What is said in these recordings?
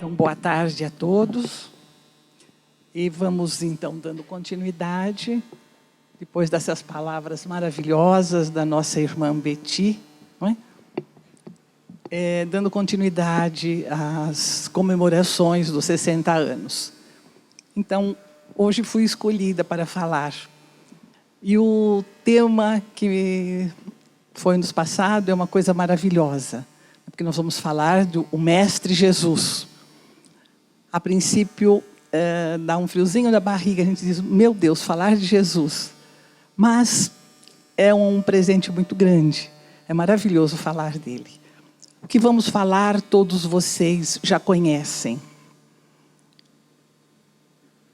Então, boa tarde a todos. E vamos, então, dando continuidade, depois dessas palavras maravilhosas da nossa irmã Betty, não é? Dando continuidade às comemorações dos 60 anos. Então, hoje fui escolhida para falar. E o tema que foi nos passado é uma coisa maravilhosa, porque nós vamos falar do Mestre Jesus. A princípio, dá um friozinho na barriga, a gente diz, meu Deus, falar de Jesus. Mas é um presente muito grande, é maravilhoso falar dele. O que vamos falar, todos vocês já conhecem.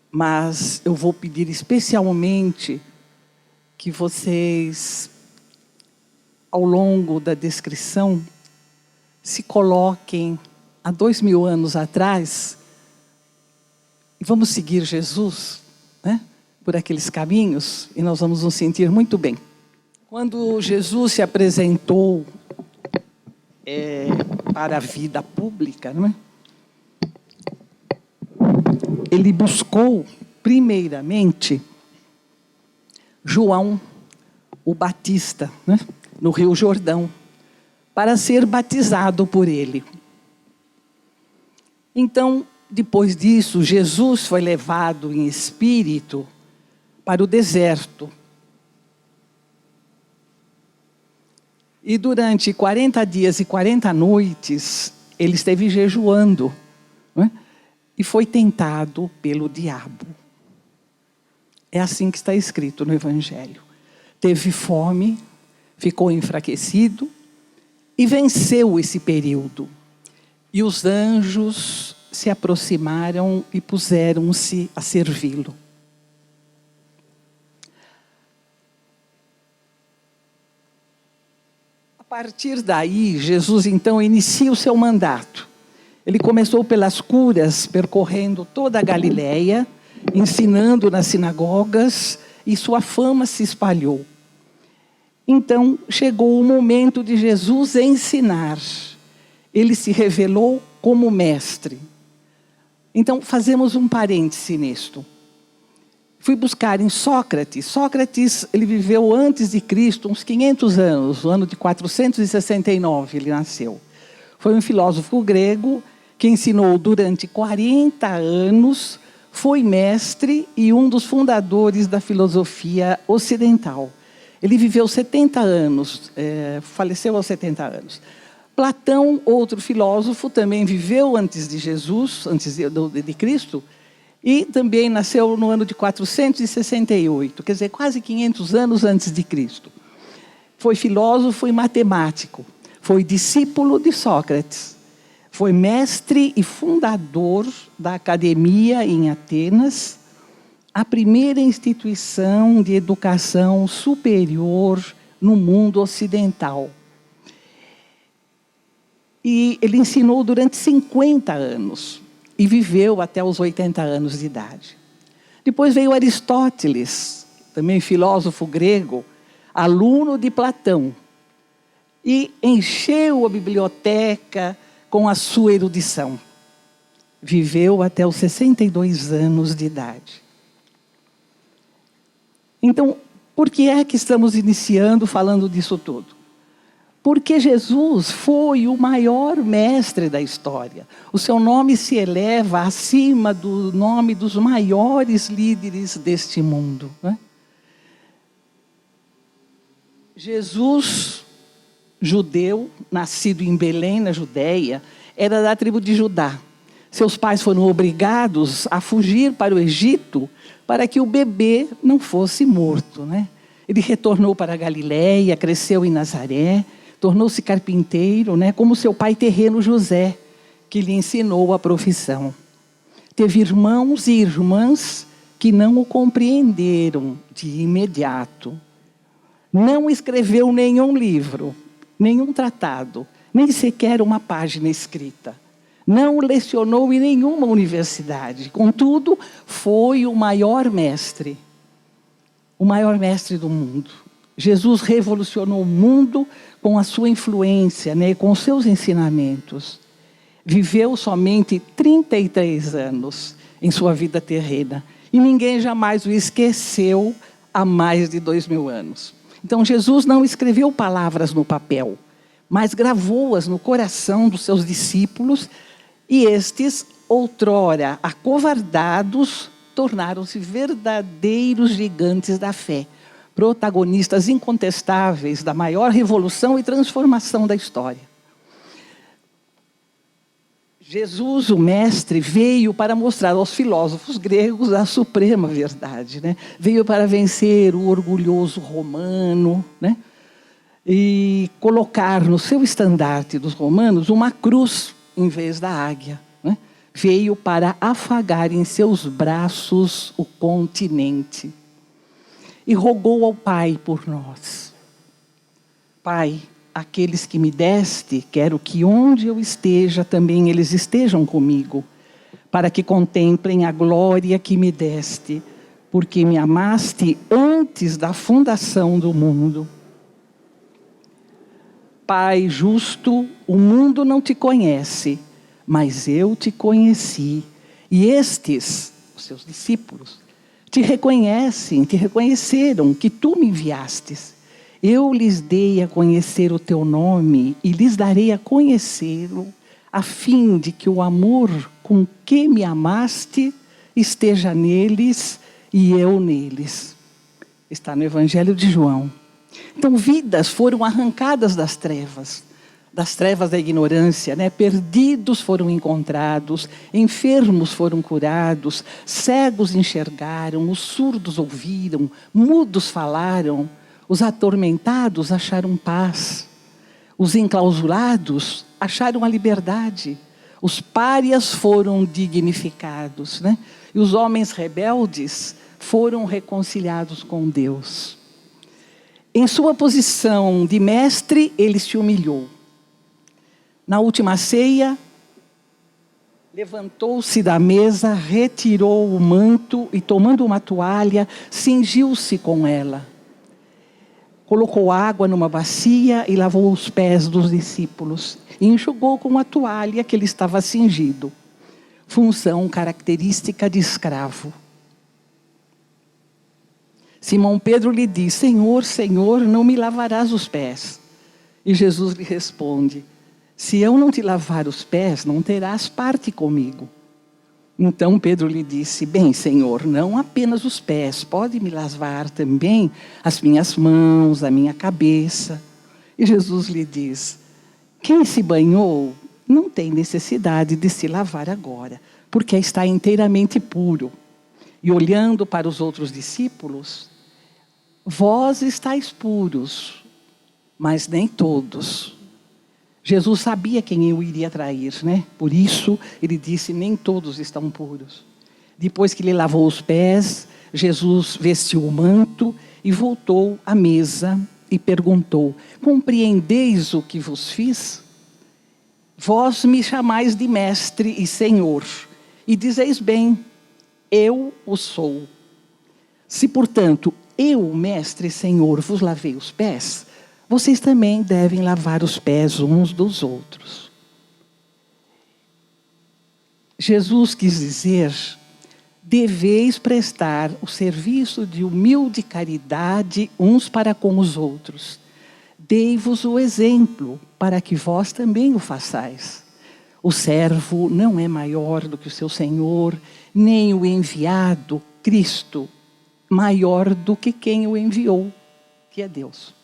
Mas eu vou pedir especialmente que vocês, ao longo da descrição, se coloquem há 2000 anos atrás e vamos seguir Jesus, né, por aqueles caminhos e nós vamos nos sentir muito bem. Quando Jesus se apresentou para a vida pública, não é? Ele buscou, primeiramente, João, o Batista, né, no Rio Jordão, para ser batizado por ele. Então, depois disso, Jesus foi levado em espírito para o deserto. E durante 40 dias e 40 noites, ele esteve jejuando, né? E foi tentado pelo diabo. É assim que está escrito no Evangelho. Teve fome, ficou enfraquecido e venceu esse período. E os anjos se aproximaram e puseram-se a servi-lo. A partir daí, Jesus então inicia o seu mandato. Ele começou pelas curas, percorrendo toda a Galileia, ensinando nas sinagogas, e sua fama se espalhou. Então, chegou o momento de Jesus ensinar. Ele se revelou como mestre. Então, fazemos um parêntese nisto. Fui buscar em Sócrates. Sócrates, ele viveu antes de Cristo, uns 500 anos, no ano de 469 ele nasceu. Foi um filósofo grego que ensinou durante 40 anos, foi mestre e um dos fundadores da filosofia ocidental. Ele viveu 70 anos, faleceu aos 70 anos. Platão, outro filósofo, também viveu antes de Jesus, antes de Cristo, e também nasceu no ano de 468, quer dizer, quase 500 anos antes de Cristo. Foi filósofo e matemático, foi discípulo de Sócrates, foi mestre e fundador da Academia em Atenas, a primeira instituição de educação superior no mundo ocidental. E ele ensinou durante 50 anos e viveu até os 80 anos de idade. Depois veio Aristóteles, também filósofo grego, aluno de Platão, e encheu a biblioteca com a sua erudição. Viveu até os 62 anos de idade. Então, por que é que estamos iniciando falando disso tudo? Porque Jesus foi o maior mestre da história. O seu nome se eleva acima do nome dos maiores líderes deste mundo, né? Jesus, judeu, nascido em Belém, na Judéia, era da tribo de Judá. Seus pais foram obrigados a fugir para o Egito para que o bebê não fosse morto, né? Ele retornou para a Galileia, cresceu em Nazaré, tornou-se carpinteiro, né, como seu pai terreno José, que lhe ensinou a profissão. Teve irmãos e irmãs que não o compreenderam de imediato. Não escreveu nenhum livro, nenhum tratado, nem sequer uma página escrita. Não lecionou em nenhuma universidade. Contudo, foi o maior mestre do mundo. Jesus revolucionou o mundo com a sua influência, né, com os seus ensinamentos. viveu somente 33 anos em sua vida terrena. E ninguém jamais o esqueceu há mais de 2000 anos. Então Jesus não escreveu palavras no papel, mas gravou-as no coração dos seus discípulos, e estes, outrora acovardados, tornaram-se verdadeiros gigantes da fé, protagonistas incontestáveis da maior revolução e transformação da história. Jesus, o mestre, veio para mostrar aos filósofos gregos a suprema verdade, né? Veio para vencer o orgulhoso romano, né? E colocar no seu estandarte dos romanos uma cruz em vez da águia, né? Veio para afagar em seus braços o continente. E rogou ao Pai por nós. Pai, aqueles que me deste, quero que onde eu esteja, também eles estejam comigo, para que contemplem a glória que me deste, porque me amaste antes da fundação do mundo. Pai justo, o mundo não te conhece, mas eu te conheci. E estes, os seus discípulos, te reconheceram que tu me enviastes. Eu lhes dei a conhecer o teu nome e lhes darei a conhecê-lo, a fim de que o amor com que me amaste esteja neles e eu neles. Está no Evangelho de João. Então, vidas foram arrancadas das trevas da ignorância, né? Perdidos foram encontrados, enfermos foram curados, cegos enxergaram, os surdos ouviram, mudos falaram, os atormentados acharam paz, os enclausurados acharam a liberdade, os párias foram dignificados, né? E os homens rebeldes foram reconciliados com Deus. Em sua posição de mestre, ele se humilhou. Na última ceia, levantou-se da mesa, retirou o manto e, tomando uma toalha, cingiu-se com ela. Colocou água numa bacia e lavou os pés dos discípulos. E enxugou com a toalha que ele estava cingido. Função característica de escravo. Simão Pedro lhe diz: Senhor, Senhor, não me lavarás os pés? E Jesus lhe responde: se eu não te lavar os pés, não terás parte comigo. Então Pedro lhe disse: bem, Senhor, não apenas os pés, pode me lavar também as minhas mãos, a minha cabeça. E Jesus lhe diz: quem se banhou não tem necessidade de se lavar agora, porque está inteiramente puro. E olhando para os outros discípulos: vós estáis puros, mas nem todos. Jesus sabia quem eu iria trair, né? Por isso, ele disse, nem todos estão puros. Depois que lhe lavou os pés, Jesus vestiu o manto e voltou à mesa e perguntou: compreendeis o que vos fiz? Vós me chamais de mestre e senhor, e dizeis bem, eu o sou. Se, portanto, eu, mestre e senhor, vos lavei os pés, vocês também devem lavar os pés uns dos outros. Jesus quis dizer: deveis prestar o serviço de humilde caridade uns para com os outros. Dei-vos o exemplo para que vós também o façais. O servo não é maior do que o seu senhor, nem o enviado, Cristo, maior do que quem o enviou, que é Deus.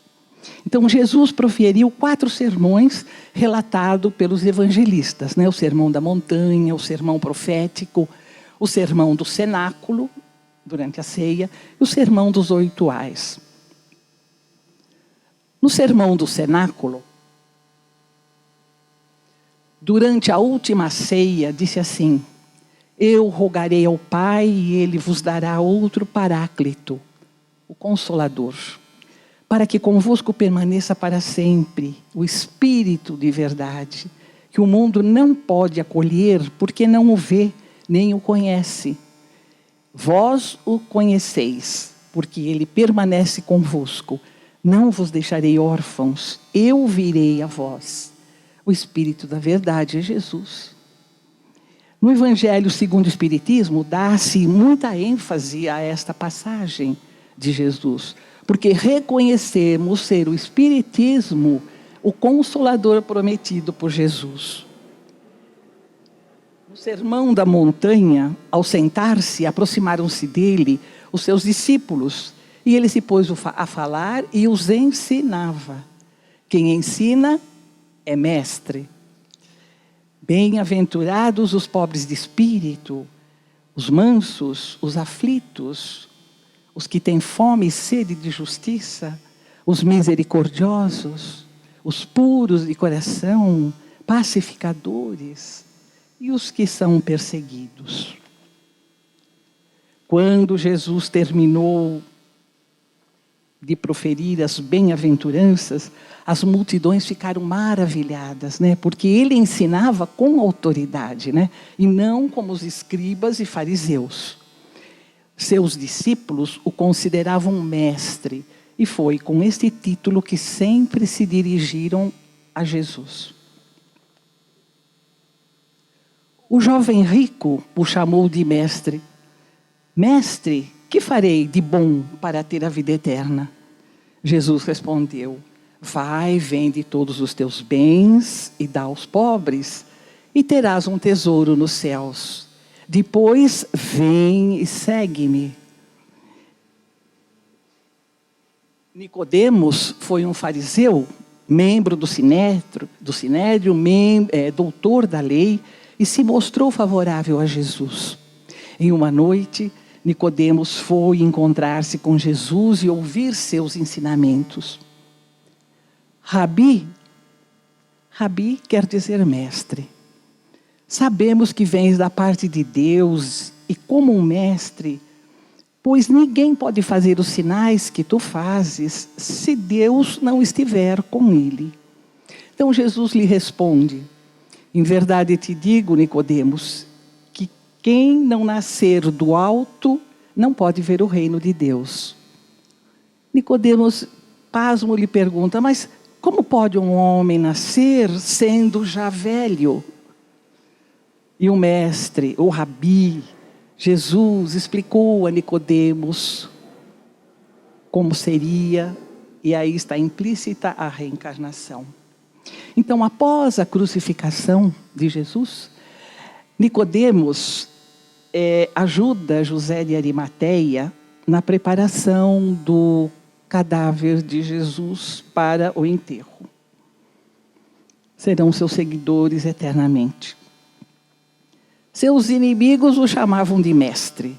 Então Jesus proferiu 4 sermões relatados pelos evangelistas, né? O sermão da montanha, o sermão profético, o sermão do cenáculo, durante a ceia, e o sermão dos 8 ais. No sermão do cenáculo, durante a última ceia, disse assim: eu rogarei ao Pai e Ele vos dará outro Paráclito, o Consolador, para que convosco permaneça para sempre o Espírito de verdade, que o mundo não pode acolher, porque não o vê, nem o conhece. Vós o conheceis, porque ele permanece convosco. Não vos deixarei órfãos, eu virei a vós. O Espírito da verdade é Jesus. No Evangelho segundo o Espiritismo, dá-se muita ênfase a esta passagem de Jesus, porque reconhecemos ser o Espiritismo o Consolador prometido por Jesus. No Sermão da Montanha, ao sentar-se, aproximaram-se dele os seus discípulos, e ele se pôs a falar e os ensinava. Quem ensina é mestre. Bem-aventurados os pobres de espírito, os mansos, os aflitos, os que têm fome e sede de justiça, os misericordiosos, os puros de coração, pacificadores e os que são perseguidos. Quando Jesus terminou de proferir as bem-aventuranças, as multidões ficaram maravilhadas, né? Porque ele ensinava com autoridade, né? E não como os escribas e fariseus. Seus discípulos o consideravam mestre, e foi com este título que sempre se dirigiram a Jesus. O jovem rico o chamou de mestre. Mestre, que farei de bom para ter a vida eterna? Jesus respondeu: vai, vende todos os teus bens e dá aos pobres, e terás um tesouro nos céus. Depois, vem e segue-me. Nicodemos foi um fariseu, membro do Sinédrio, doutor da lei, e se mostrou favorável a Jesus. Em uma noite, Nicodemos foi encontrar-se com Jesus e ouvir seus ensinamentos. Rabi quer dizer mestre. Sabemos que vens da parte de Deus e como um mestre, pois ninguém pode fazer os sinais que tu fazes se Deus não estiver com ele. Então Jesus lhe responde: em verdade te digo, Nicodemos, que quem não nascer do alto não pode ver o reino de Deus. Nicodemos, pasmo, lhe pergunta: mas como pode um homem nascer sendo já velho? E o mestre, o Rabi, Jesus, explicou a Nicodemos como seria, e aí está implícita a reencarnação. Então, após a crucificação de Jesus, Nicodemos ajuda José de Arimateia na preparação do cadáver de Jesus para o enterro. Serão seus seguidores eternamente. Seus inimigos o chamavam de mestre.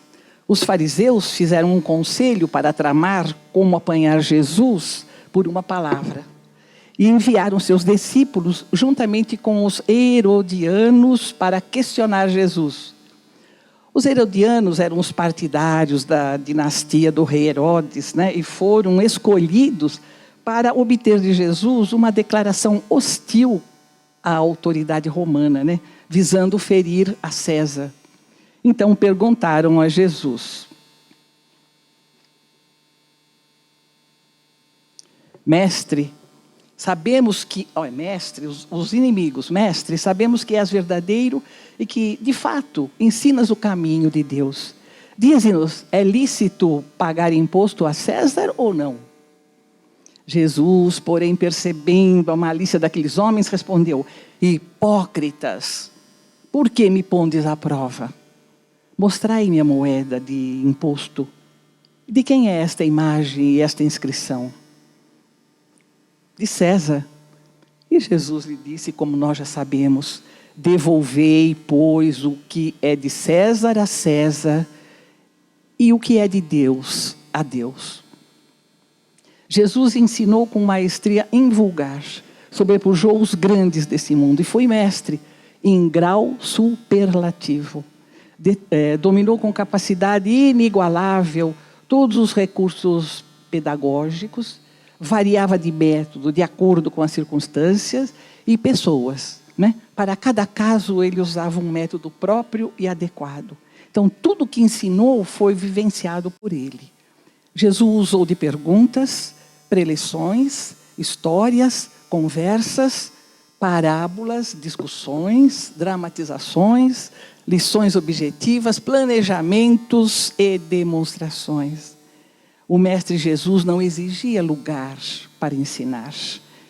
Os fariseus fizeram um conselho para tramar como apanhar Jesus por uma palavra. E enviaram seus discípulos juntamente com os herodianos para questionar Jesus. Os herodianos eram os partidários da dinastia do rei Herodes, né? E foram escolhidos para obter de Jesus uma declaração hostil à autoridade romana, né? Visando ferir a César. Então perguntaram a Jesus: mestre, sabemos que, mestre, os inimigos, mestre, sabemos que és verdadeiro e que, de fato, ensinas o caminho de Deus. Dize-nos, é lícito pagar imposto a César ou não? Jesus, porém, percebendo a malícia daqueles homens, respondeu: hipócritas, por que me pondes à prova? Mostrai-me a moeda de imposto. De quem é esta imagem e esta inscrição? De César. E Jesus lhe disse, como nós já sabemos: devolvei, pois, o que é de César a César, e o que é de Deus a Deus. Jesus ensinou com maestria invulgar, sobrepujou os grandes desse mundo e foi mestre em grau superlativo. Dominou com capacidade inigualável todos os recursos pedagógicos, variava de método de acordo com as circunstâncias e pessoas, né? Para cada caso ele usava um método próprio e adequado. Então tudo que ensinou foi vivenciado por ele. Jesus usou de perguntas, preleções, histórias, conversas parábolas, discussões, dramatizações, lições objetivas, planejamentos e demonstrações. O Mestre Jesus não exigia lugar para ensinar.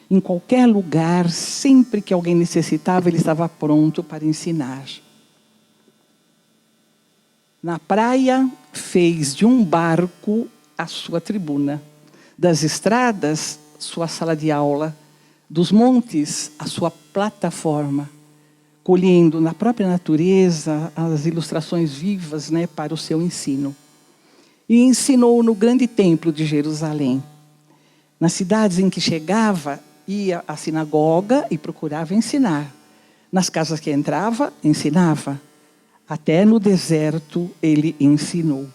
Em qualquer lugar, sempre que alguém necessitava, ele estava pronto para ensinar. Na praia, fez de um barco a sua tribuna, das estradas, sua sala de aula, dos montes, a sua plataforma, colhendo na própria natureza as ilustrações vivas, para o seu ensino. E ensinou no grande templo de Jerusalém. Nas cidades em que chegava, ia à sinagoga e procurava ensinar. Nas casas que entrava, ensinava. Até no deserto ele ensinou.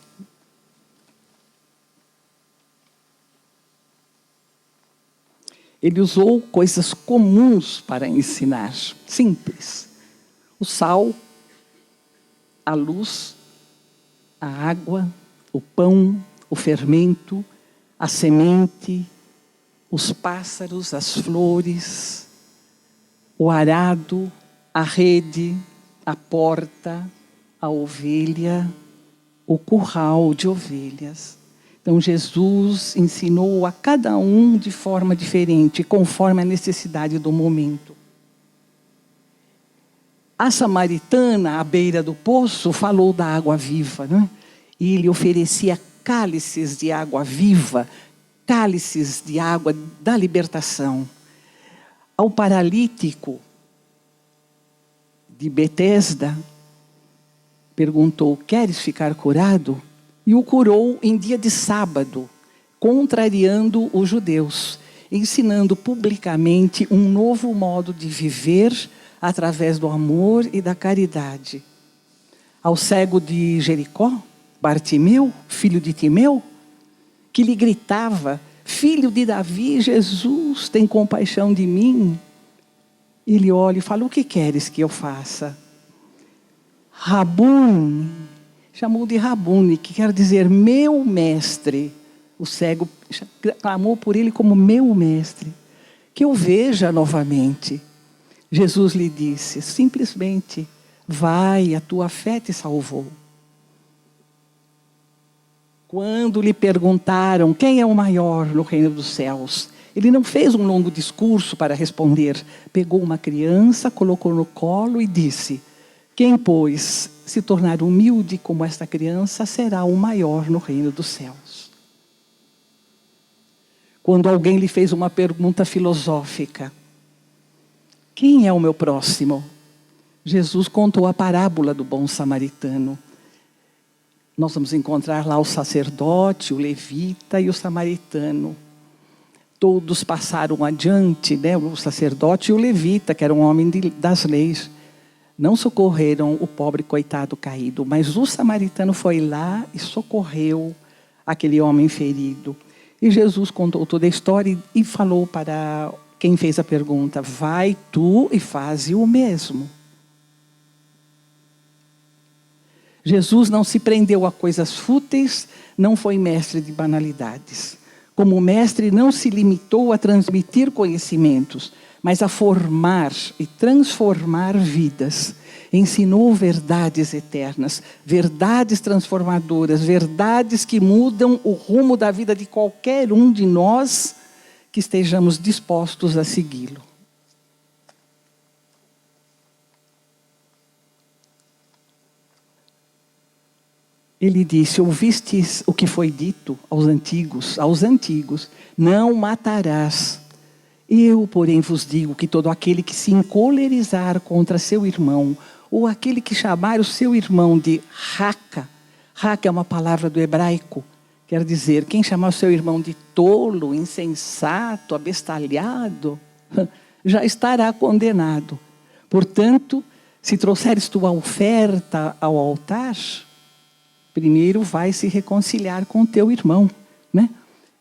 Ele usou coisas comuns para ensinar, simples. O sal, a luz, a água, o pão, o fermento, a semente, os pássaros, as flores, o arado, a rede, a porta, a ovelha, o curral de ovelhas. Então Jesus ensinou a cada um de forma diferente, conforme a necessidade do momento. A samaritana, à beira do poço, falou da água viva, E ele oferecia cálices de água viva, cálices de água da libertação. Ao paralítico de Betesda, perguntou: queres ficar curado? E o curou em dia de sábado, contrariando os judeus, ensinando publicamente um novo modo de viver através do amor e da caridade. Ao cego de Jericó, Bartimeu, filho de Timeu, que lhe gritava: filho de Davi, Jesus, tem compaixão de mim. Ele olha e fala: o que queres que eu faça? Rabuni, chamou de Rabuni, que quer dizer meu mestre. O cego clamou por ele como meu mestre. Que eu veja novamente. Jesus lhe disse simplesmente: vai, a tua fé te salvou. Quando lhe perguntaram quem é o maior no reino dos céus, ele não fez um longo discurso para responder. Pegou uma criança, colocou no colo e disse: quem, pois, se tornar humilde como esta criança, será o maior no reino dos céus. Quando alguém lhe fez uma pergunta filosófica: quem é o meu próximo? Jesus contou a parábola do bom samaritano. Nós vamos encontrar lá o sacerdote, o levita e o samaritano. Todos passaram adiante, o sacerdote e o levita, que era um homem das leis. Não socorreram o pobre coitado caído, mas o samaritano foi lá e socorreu aquele homem ferido. E Jesus contou toda a história e falou para quem fez a pergunta: vai tu e faze o mesmo. Jesus não se prendeu a coisas fúteis, não foi mestre de banalidades. Como mestre, não se limitou a transmitir conhecimentos, mas a formar e transformar vidas. Ensinou verdades eternas, verdades transformadoras, verdades que mudam o rumo da vida de qualquer um de nós que estejamos dispostos a segui-lo. Ele disse: ouvistes o que foi dito aos antigos, não matarás. Eu, porém, vos digo que todo aquele que se encolerizar contra seu irmão, ou aquele que chamar o seu irmão de raca é uma palavra do hebraico, quer dizer, quem chamar o seu irmão de tolo, insensato, abestalhado, já estará condenado. Portanto, se trouxeres tua oferta ao altar, primeiro vai se reconciliar com o teu irmão,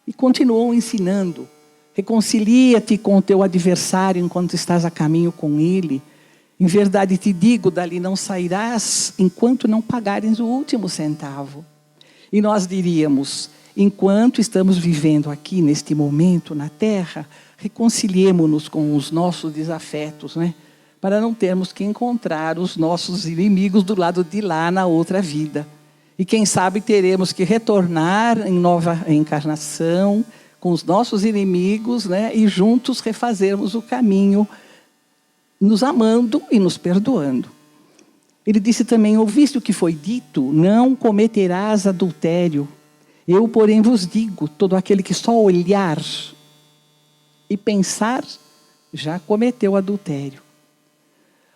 E continuou ensinando: reconcilia-te com o teu adversário enquanto estás a caminho com ele. Em verdade te digo, dali não sairás enquanto não pagares o último centavo. E nós diríamos: enquanto estamos vivendo aqui neste momento na terra, reconciliemo-nos com os nossos desafetos, né? Para não termos que encontrar os nossos inimigos do lado de lá na outra vida. E quem sabe teremos que retornar em nova encarnação com os nossos inimigos, né? E juntos refazermos o caminho, nos amando e nos perdoando. Ele disse também: ouviste o que foi dito? Não cometerás adultério. Eu, porém, vos digo, todo aquele que só olhar e pensar, já cometeu adultério.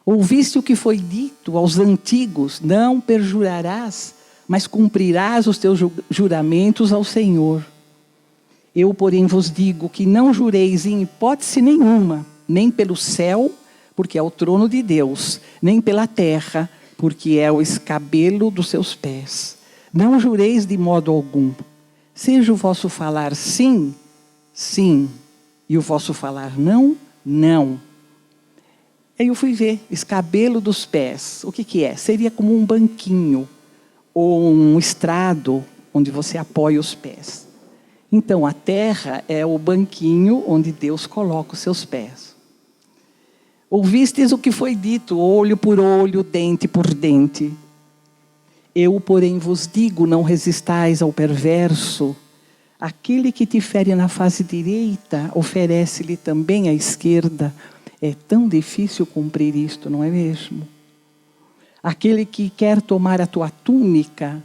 Ouviste o que foi dito aos antigos: não perjurarás, mas cumprirás os teus juramentos ao Senhor. Eu, porém, vos digo que não jureis em hipótese nenhuma, nem pelo céu, porque é o trono de Deus, nem pela terra, porque é o escabelo dos seus pés. Não jureis de modo algum. Seja o vosso falar sim, sim, e o vosso falar não, não. Aí eu fui ver, escabelo dos pés, o que é? Seria como um banquinho, ou um estrado, onde você apoia os pés. Então, a terra é o banquinho onde Deus coloca os seus pés. Ouvistes o que foi dito, olho por olho, dente por dente. Eu, porém, vos digo, não resistais ao perverso. Aquele que te fere na face direita, oferece-lhe também a esquerda. É tão difícil cumprir isto, não é mesmo? Aquele que quer tomar a tua túnica,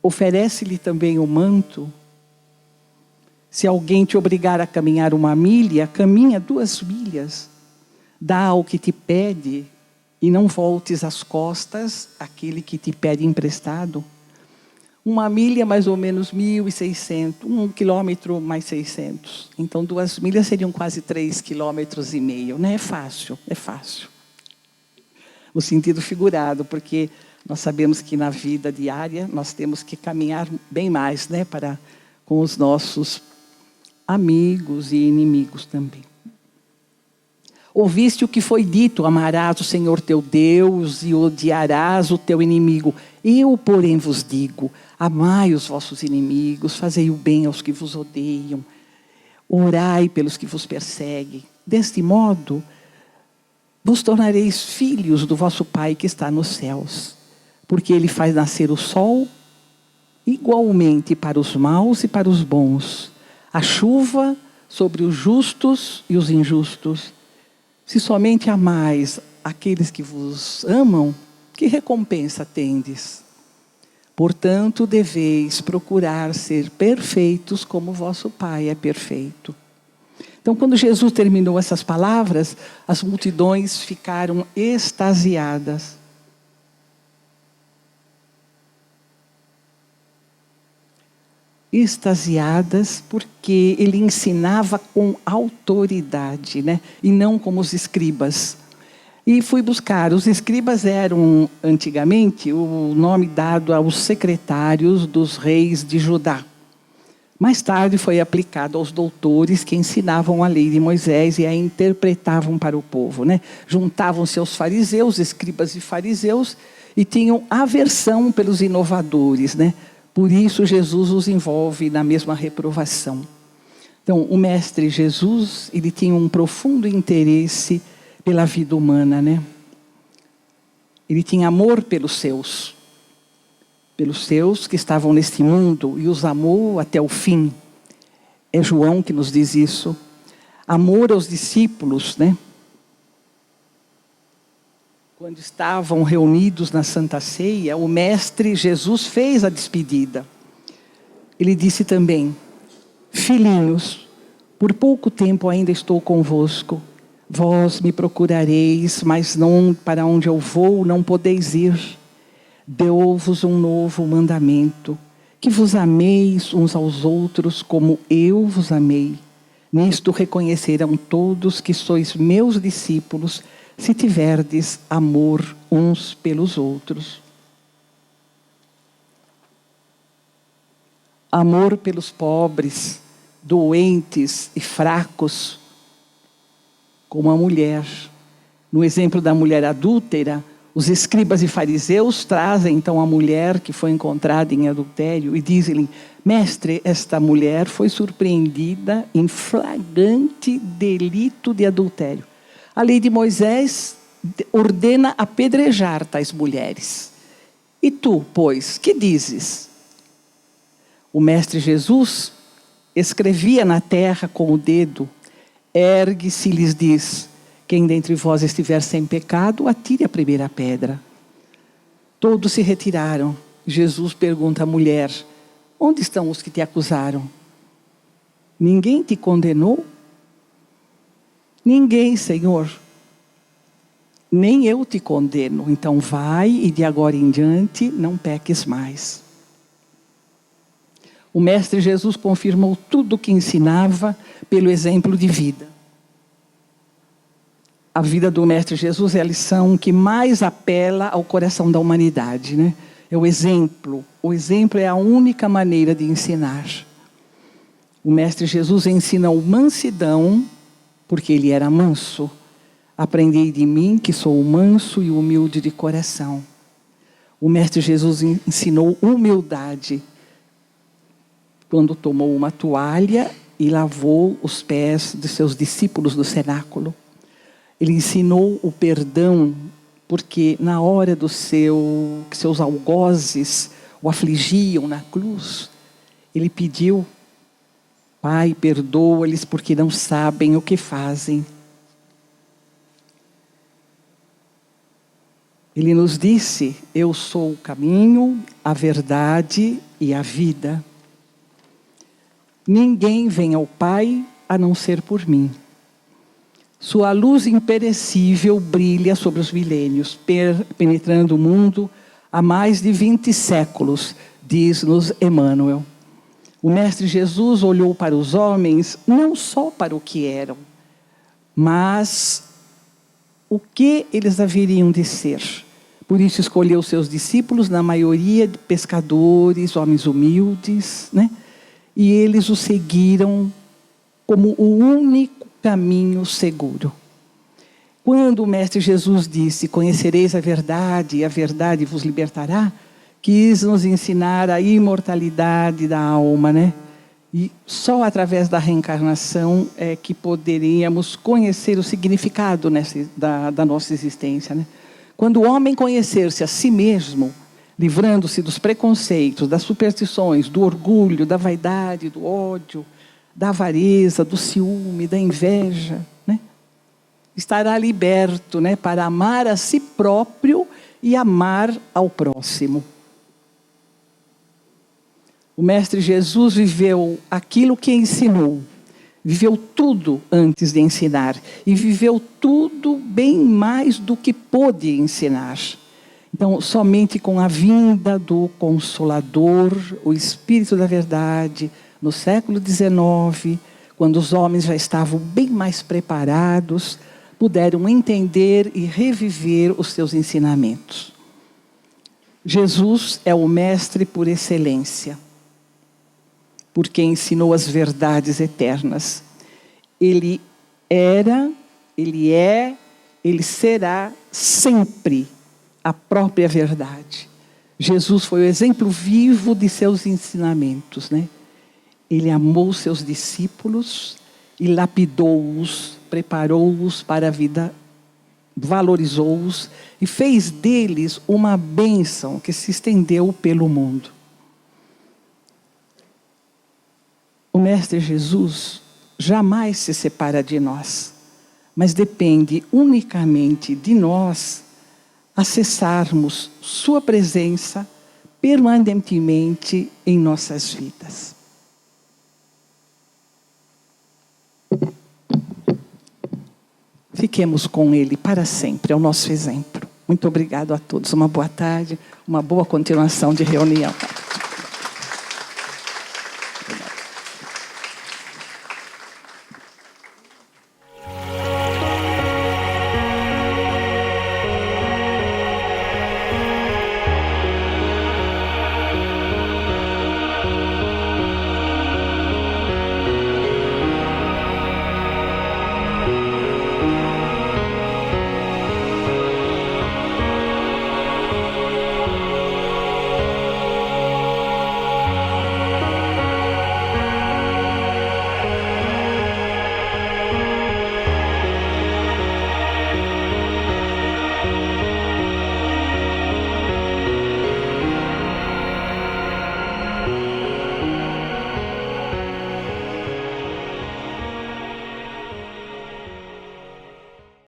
oferece-lhe também o manto. Se alguém te obrigar a caminhar 1 milha, caminha 2 milhas. Dá ao que te pede e não voltes as costas àquele que te pede emprestado. 1 milha mais ou menos 1.600, 1 quilômetro mais 600. Então 2 milhas seriam quase 3,5 quilômetros, né? É fácil, é fácil. No sentido figurado, porque nós sabemos que na vida diária nós temos que caminhar bem mais, né? Com os nossos amigos e inimigos também. Ouviste o que foi dito: amarás o Senhor teu Deus e odiarás o teu inimigo. Eu, porém, vos digo: amai os vossos inimigos, fazei o bem aos que vos odeiam, orai pelos que vos perseguem. Deste modo, vos tornareis filhos do vosso Pai que está nos céus, porque Ele faz nascer o sol igualmente para os maus e para os bons, a chuva sobre os justos e os injustos. Se somente amais aqueles que vos amam, que recompensa tendes? Portanto, deveis procurar ser perfeitos como vosso Pai é perfeito. Então, quando Jesus terminou essas palavras, as multidões ficaram extasiadas. Extasiadas porque ele ensinava com autoridade, né? E não como os escribas. E fui buscar, os escribas eram antigamente o nome dado aos secretários dos reis de Judá. Mais tarde foi aplicado aos doutores que ensinavam a lei de Moisés e a interpretavam para o povo, né? Juntavam-se aos fariseus, escribas e fariseus, e tinham aversão pelos inovadores, né? Por isso, Jesus os envolve na mesma reprovação. Então, o mestre Jesus, ele tinha um profundo interesse pela vida humana, né? Ele tinha amor pelos seus que estavam neste mundo, e os amou até o fim. É João que nos diz isso. Amor aos discípulos, né? Quando estavam reunidos na Santa Ceia, o mestre Jesus fez a despedida. Ele disse também: filhinhos, por pouco tempo ainda estou convosco. Vós me procurareis, mas não para onde eu vou não podeis ir. Dou-vos um novo mandamento, que vos ameis uns aos outros como eu vos amei. Nisto reconhecerão todos que sois meus discípulos, se tiverdes amor uns pelos outros. Amor pelos pobres, doentes e fracos, como a mulher. No exemplo da mulher adúltera, Os escribas e fariseus trazem então a mulher que foi encontrada em adultério e dizem-lhe: mestre, esta mulher foi surpreendida em flagrante delito de adultério. A lei de Moisés ordena apedrejar tais mulheres. E tu, pois, que dizes? O mestre Jesus escrevia na terra com o dedo: ergue-se e lhes diz: quem dentre vós estiver sem pecado, atire a primeira pedra. Todos se retiraram. Jesus pergunta à mulher: onde estão os que te acusaram? Ninguém te condenou? Ninguém, Senhor. Nem eu te condeno. Então vai e de agora em diante não peques mais. O Mestre Jesus confirmou tudo o que ensinava pelo exemplo de vida. A vida do Mestre Jesus é a lição que mais apela ao coração da humanidade, né? É o exemplo. O exemplo é a única maneira de ensinar. O Mestre Jesus ensina a mansidão, porque ele era manso. Aprendei de mim, que sou manso e humilde de coração. O Mestre Jesus ensinou humildade, quando tomou uma toalha e lavou os pés de seus discípulos do cenáculo. Ele ensinou o perdão, porque na hora que seus algozes o afligiam na cruz, ele pediu: Pai, perdoa-lhes porque não sabem o que fazem. Ele nos disse: eu sou o caminho, a verdade e a vida. Ninguém vem ao Pai a não ser por mim. Sua luz imperecível brilha sobre os milênios, penetrando o mundo há mais de 20 séculos, diz-nos Emmanuel. O Mestre Jesus olhou para os homens não só para o que eram, mas o que eles haveriam de ser. Por isso escolheu seus discípulos, na maioria de pescadores, homens humildes, né? E eles o seguiram como o único caminho seguro. Quando o Mestre Jesus disse: conhecereis a verdade e a verdade vos libertará, quis nos ensinar a imortalidade da alma, né? E só através da reencarnação é que poderíamos conhecer o significado da nossa existência, né? Quando o homem conhecer-se a si mesmo, livrando-se dos preconceitos, das superstições, do orgulho, da vaidade, do ódio, da avareza, do ciúme, da inveja, né? Estará liberto, né, para amar a si próprio e amar ao próximo. O Mestre Jesus viveu aquilo que ensinou. Viveu tudo antes de ensinar. E viveu tudo bem mais do que pôde ensinar. Então, somente com a vinda do Consolador, o Espírito da Verdade, no século XIX, quando os homens já estavam bem mais preparados, puderam entender e reviver os seus ensinamentos. Jesus é o Mestre por excelência, porque ensinou as verdades eternas. Ele era, ele é, ele será sempre a própria verdade. Jesus foi o exemplo vivo de seus ensinamentos, né? Ele amou seus discípulos e lapidou-os, preparou-os para a vida, valorizou-os e fez deles uma bênção que se estendeu pelo mundo. O Mestre Jesus jamais se separa de nós, mas depende unicamente de nós acessarmos sua presença permanentemente em nossas vidas. Fiquemos com Ele para sempre, é o nosso exemplo. Muito obrigado a todos, uma boa tarde, uma boa continuação de reunião.